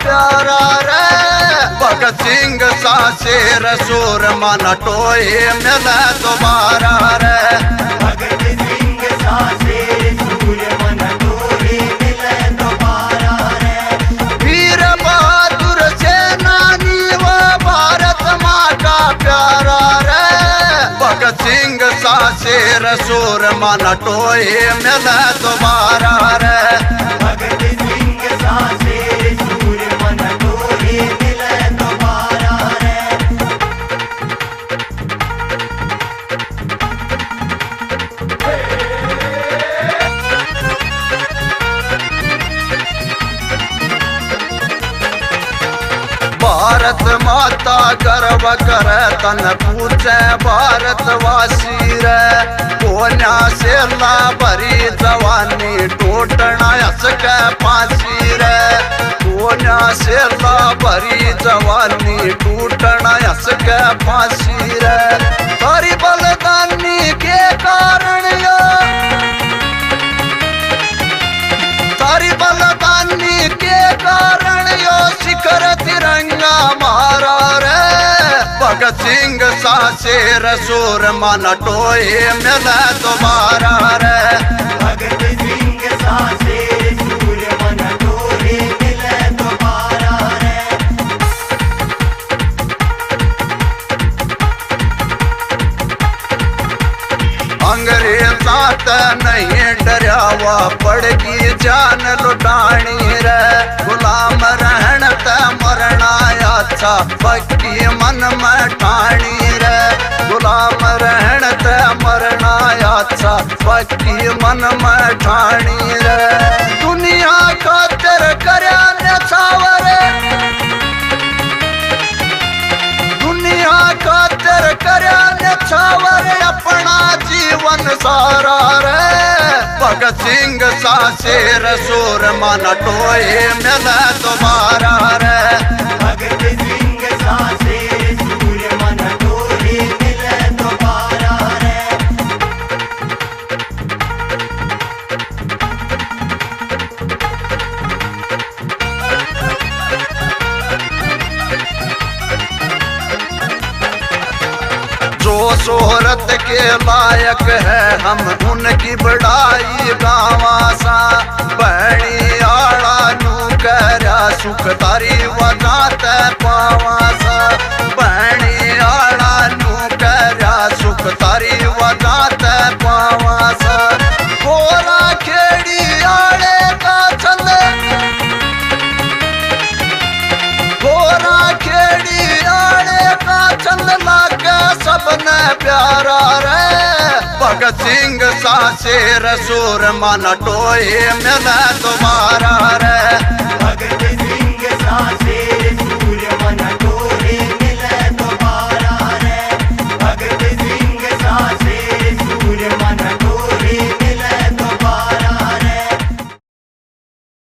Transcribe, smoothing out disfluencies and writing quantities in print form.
प्यारा रे। भगत सिंह सा शेर सूर मन टोए मिले दोबारा रे। भगत सिंह सा शेर सूर मन टोए मिले दोबारा रे। वीर बहादुर सेनानी व भारत माँ का प्यारा रे। भगत सिंह सा शेर सूर मन टोए मिले दोबारा रे। भगत सिंह सा शेर सूर मन टोए मिले दोबारा रे। भारत माता गर्व करे तन पूछे भारतवासी रे। कोन्या से ला भरी जवानी टोटना यसके फांसी रे। कोन्या से ला भरी जवानी टूटना यसके फांसी रे। तारी बलिदानी के कारण यो तारी बलिदानी के कारण यो शिखर तिरंगा मारा रे। भगत सिंह सा शेर सूर मन टोए मिले दोबारा रे। भगत सिंह सा शेर सूर मन टोए मिले दोबारा रे। अंग्रेजा त नहीं डरावा पड़गी जान लुटानी रे। गुलाम रहन त मरना अच्छा पक्की मन में ठानी रे। गुलाम रहन त मरना अच्छा पक्की मन में ठानी रे। दुनिया खातिर करया न्यौछावर दुनिया खातिर करया न्यौछावर अपना जीवन सारा रे। भगत सिंह सा शेर सूर मन टोए मिले दोबारा रे। भगत सिंह सा शेर सूर मन टोए मिले दोबारा रे। जो शोहरत के लायक है हम उनकी बड़ाई गावा सा। बहनी आड़ा नू करया सुख तारी वजात पावा सा। बहनी आड़ा नू करया सुख तारी वजात पावा सा। गोरा खेड़ी आड़े का चले गोरा खेड़ी आड़े का चल लागे सबने प्यारा रे। भगत सिंह सा शेर सूर मन टोए मिले दोबारा रे। भगत